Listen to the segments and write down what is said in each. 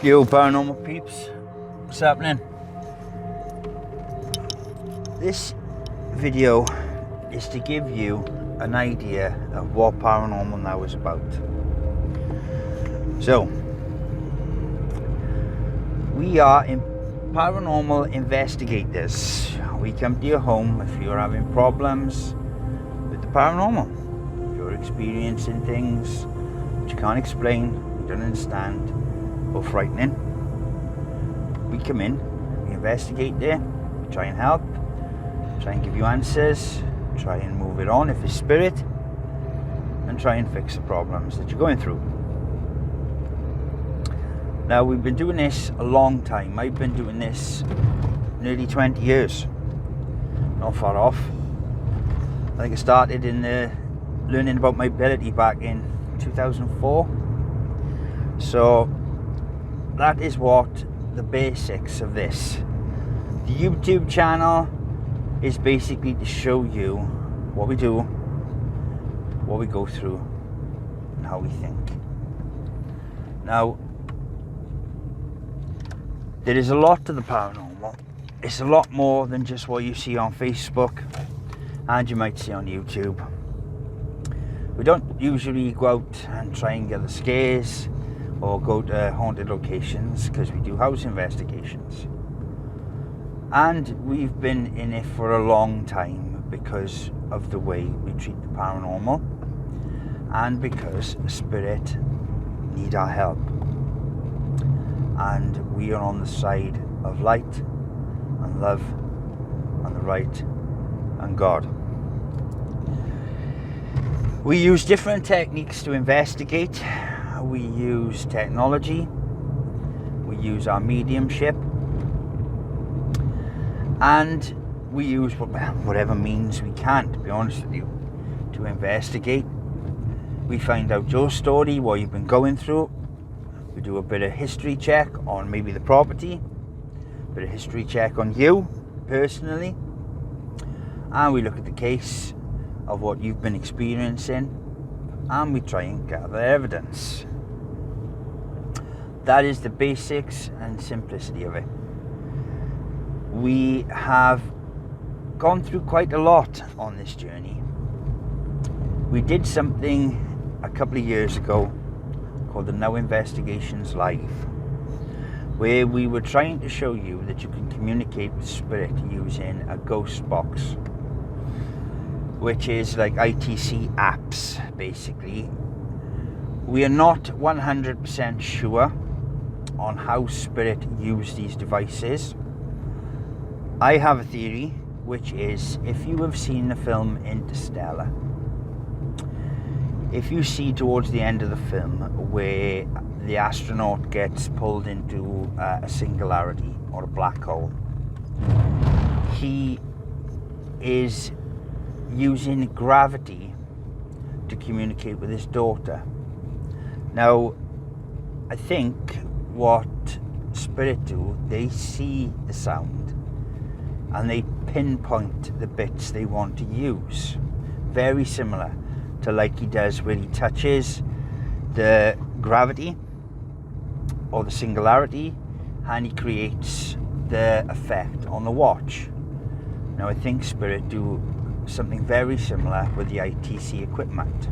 Yo, paranormal peeps, what's happening? This video is to give you an idea of what Paranormal Now is about. So, we are paranormal investigators. We come to your home if you're having problems with the paranormal. If you're experiencing things which you can't explain, you don't understand, or frightening. We come in, we investigate there, we try and help, try and give you answers, try and move it on if it's spirit, and try and fix the problems that you're going through. Now, we've been doing this a long time. I've been doing this nearly 20 years, not far off. I think I started in learning about my ability back in 2004. So that is what the basics of this. The YouTube channel is basically to show you what we do, what we go through, and how we think. Now, there is a lot to the paranormal. It's a lot more than just what you see on Facebook and you might see on YouTube. We don't usually go out and try and get the scares or go to haunted locations, because we do house investigations. And we've been in it for a long time because of the way we treat the paranormal and because spirit need our help. And we are on the side of light and love and the right and God. We use different techniques to investigate. We use technology, we use our mediumship, and we use whatever means we can, to be honest with you, to investigate. We find out your story, what you've been going through. We do a bit of history check on maybe the property, a bit of history check on you personally, and we look at the case of what you've been experiencing, and we try and gather evidence. That is the basics and simplicity of it. We have gone through quite a lot on this journey. We did something a couple of years ago called the Now Investigations Live, where we were trying to show you that you can communicate with spirit using a ghost box, which is like ITC apps, basically. We are not 100% sure on how spirit use these devices. I have a theory, which is, if you have seen the film Interstellar, if you see towards the end of the film where the astronaut gets pulled into a singularity or a black hole, he is using gravity to communicate with his daughter. Now, I think what spirit do, they see the sound and they pinpoint the bits they want to use. Very similar to like he does when he touches the gravity or the singularity and he creates the effect on the watch. Now, I think spirit do something very similar with the ITC equipment.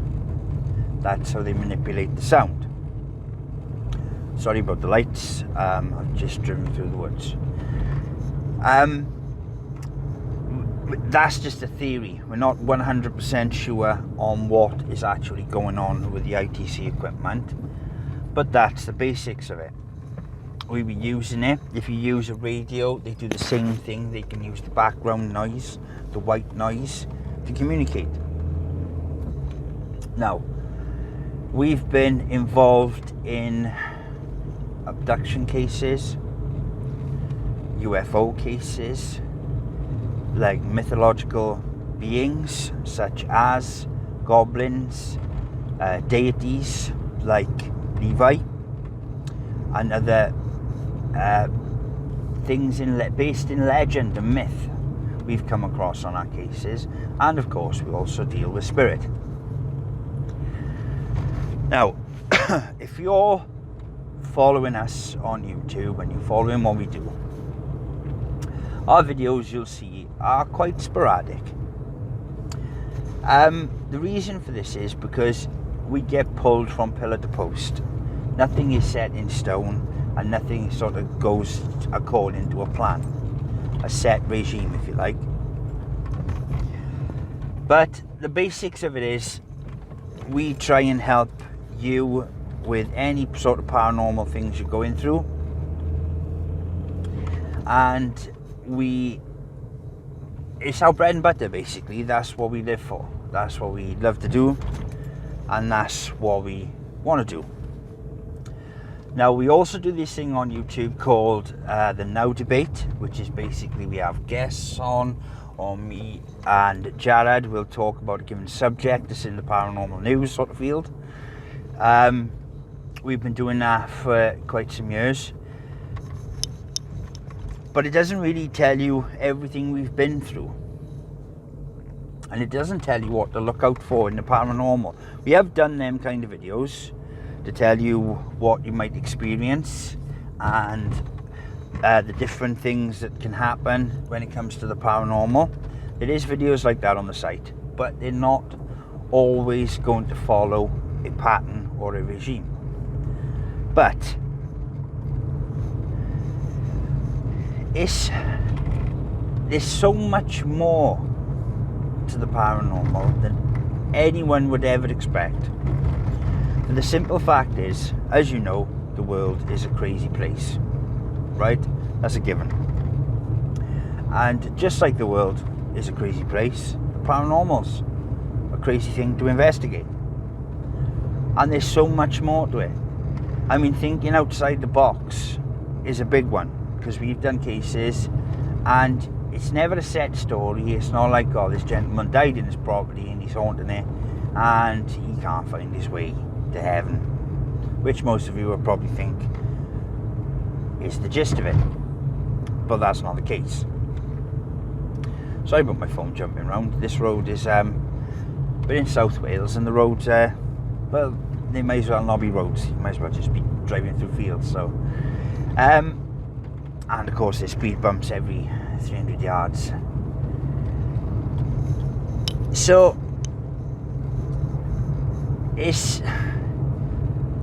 That's how they manipulate the sound. Sorry about the lights, I've just driven through the woods. That's just a theory. We're not 100% sure on what is actually going on with the ITC equipment, but that's the basics of it. We'll be using it. If you use a radio, they do the same thing. They can use the background noise, the white noise, to communicate. Now, we've been involved in abduction cases, UFO cases, like mythological beings such as goblins, deities like Levi, and other things based in legend and myth we've come across on our cases. And of course, we also deal with spirit. Now, if you're following us on YouTube and you're following what we do, our videos, you'll see, are quite sporadic. The reason for this is because we get pulled from pillar to post. Nothing is set in stone, and nothing sort of goes according to a plan, a set regime, if you like. But the basics of it is, we try and help you with any sort of paranormal things you're going through, and it's our bread and butter, basically. That's what we live for. That's what we love to do, and that's what we want to do. Now, we also do this thing on YouTube called the Now Debate, which is basically we have guests on, or me and Jared will talk about a given subject that's in the paranormal news sort of field. We've been doing that for quite some years, but it doesn't really tell you everything we've been through, and it doesn't tell you what to look out for in the paranormal. We have done them kind of videos to tell you what you might experience and the different things that can happen when it comes to the paranormal. There is videos like that on the site, but they're not always going to follow a pattern or a regime. But there's so much more to the paranormal than anyone would ever expect. And the simple fact is, as you know, the world is a crazy place, right? That's a given. And just like the world is a crazy place, the paranormal's a crazy thing to investigate. And there's so much more to it. I mean, thinking outside the box is a big one, because we've done cases and it's never a set story. It's not like, oh, this gentleman died in his property and he's haunting it and he can't find his way to heaven, which most of you will probably think is the gist of it, but that's not the case. Sorry about my phone jumping around. This road is we're in South Wales, and the roads well, they may as well not be roads. You might as well just be driving through fields. So and of course there's speed bumps every 300 yards. So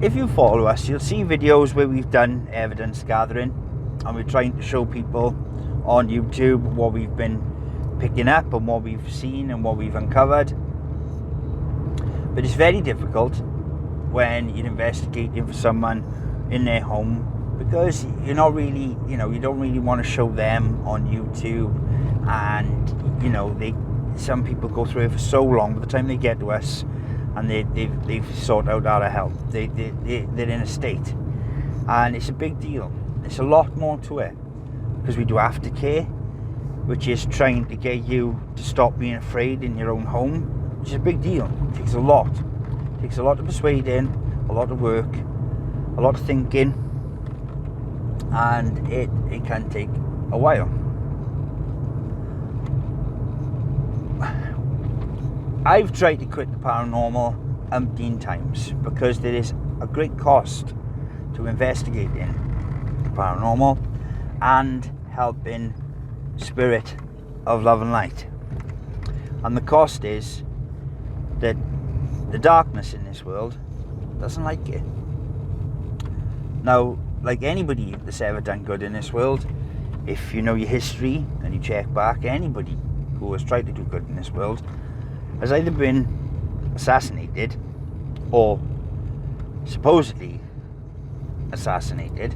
if you follow us, you'll see videos where we've done evidence gathering, and we're trying to show people on YouTube what we've been picking up and what we've seen and what we've uncovered. But it's very difficult when you're investigating for someone in their home, because you're not really, you don't really want to show them on YouTube, and some people go through it for so long. By the time they get to us and they've sorted out how to help, they're in a state, and it's a big deal. There's a lot more to it, because we do aftercare, which is trying to get you to stop being afraid in your own home, which is a big deal. It takes a lot. It takes a lot of persuading, a lot of work, a lot of thinking, and it can take a while. I've tried to quit the paranormal umpteen times, because there is a great cost to investigating the paranormal and helping spirit of love and light. And the cost is that the darkness in this world doesn't like it. Now, like anybody that's ever done good in this world, if you know your history and you check back, anybody who has tried to do good in this world has either been assassinated or supposedly assassinated,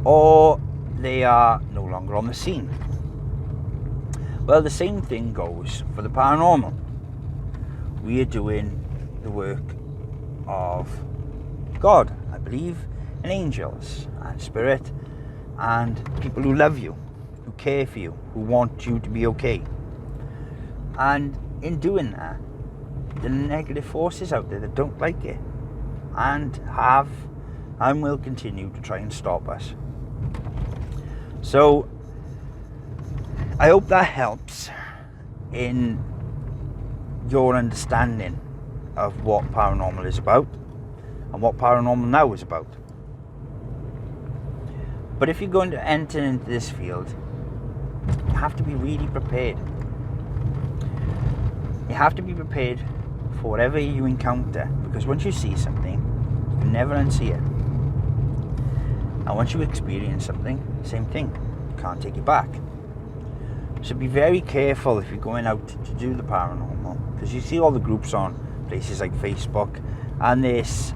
or they are no longer on the scene. Well, the same thing goes for the paranormal. We are doing the work of God, I believe, and angels and spirit and people who love you, who care for you, who want you to be okay. And in doing that, the negative forces out there that don't like it and have and will continue to try and stop us. So I hope that helps in your understanding of what paranormal is about and what Paranormal Now is about. But if you're going to enter into this field, you have to be really prepared. You have to be prepared for whatever you encounter, because once you see something, you can never unsee it. And once you experience something, same thing, you can't take it back. So be very careful if you're going out to do the paranormal, because you see all the groups on places like Facebook, and there's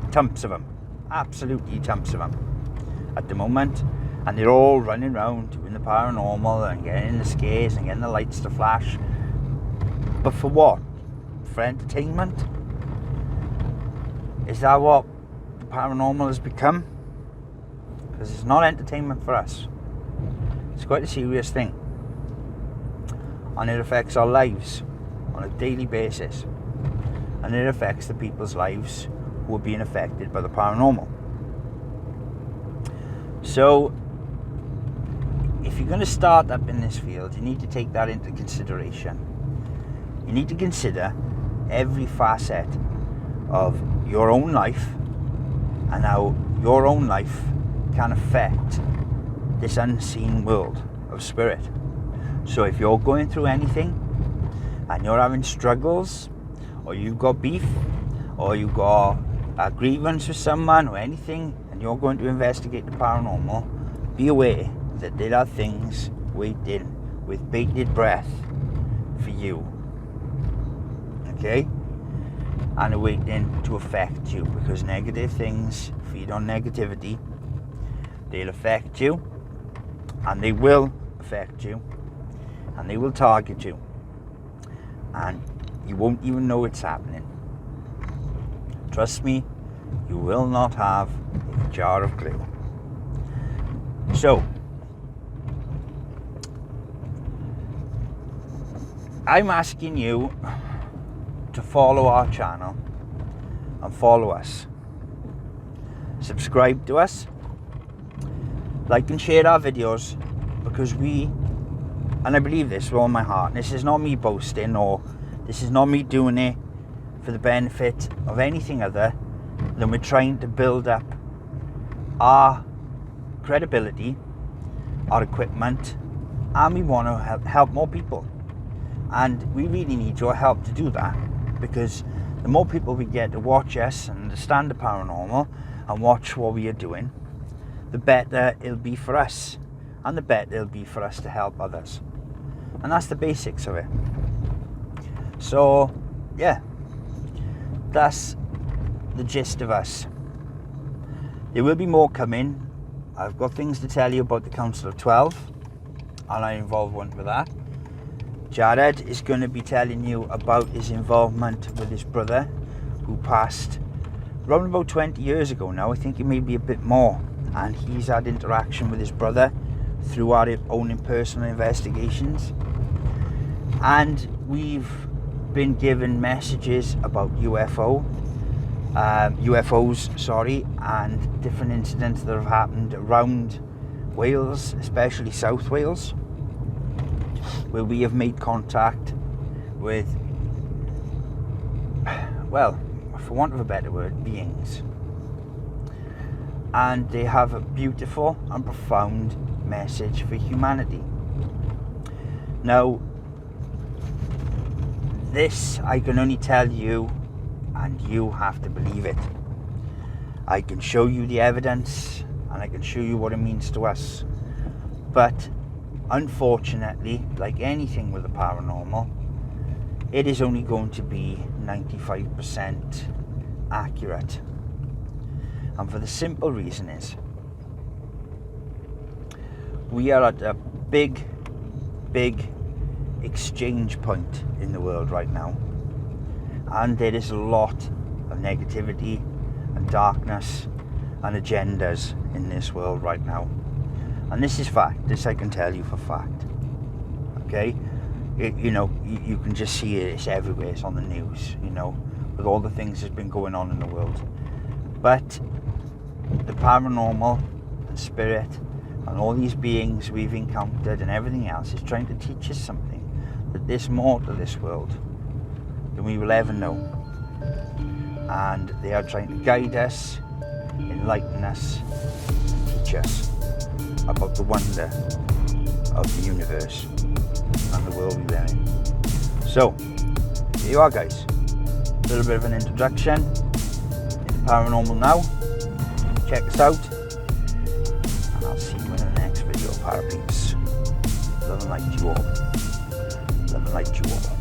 tons of them, absolutely tons of them at the moment, and they're all running around doing the paranormal and getting the scares and getting the lights to flash. But for what? For entertainment? Is that what the paranormal has become? Because it's not entertainment for us. It's quite a serious thing, and it affects our lives on a daily basis, and it affects the people's lives who are being affected by the paranormal. So if you're going to start up in this field, you need to take that into consideration. You need to consider every facet of your own life and how your own life can affect this unseen world of spirit. So if you're going through anything and you're having struggles, or you've got beef, or you've got a grievance with someone or anything, and you're going to investigate the paranormal, be aware that there are things waiting with bated breath for you. Okay? And are waiting to affect you, because negative things feed on negativity. They'll affect you, and they will affect you, and they will target you, and you won't even know it's happening. Trust me, you will not have a jar of glue. So I'm asking you to follow our channel and follow us. Subscribe to us, like and share our videos, because and I believe this with all my heart, this is not me boasting, or this is not me doing it for the benefit of anything other than we're trying to build up our credibility, our equipment, and we want to help more people. And we really need your help to do that, because the more people we get to watch us and understand the paranormal and watch what we are doing, the better it'll be for us, and the better it'll be for us to help others. And that's the basics of it. So yeah, that's the gist of us. There will be more coming. I've got things to tell you about the Council of 12, and our involvement with that. Jared is going to be telling you about his involvement with his brother, who passed around about 20 years ago now. I think it may be a bit more. And he's had interaction with his brother through our own impersonal investigations. And we've been given messages about UFOs, and different incidents that have happened around Wales, especially South Wales, where we have made contact with, well, for want of a better word, beings. And they have a beautiful and profound message for humanity. Now, this I can only tell you, and you have to believe it. I can show you the evidence, and I can show you what it means to us. But unfortunately, like anything with the paranormal, it is only going to be 95% accurate. And for the simple reason is, we are at a big exchange point in the world right now, and there is a lot of negativity and darkness and agendas in this world right now. And this is fact. This I can tell you for fact. Okay? You can just see it. It's everywhere. It's on the news, with all the things that's been going on in the world. But the paranormal and spirit and all these beings we've encountered and everything else is trying to teach us something, that there's more to this world than we will ever know. And they are trying to guide us, enlighten us, teach us. about the wonder of the universe and the world we live in. So, here you are, guys. A little bit of an introduction into Paranormal Now. Check us out, and I'll see you in the next video, Parapeeps. Love and light to you all. Love and light to you all.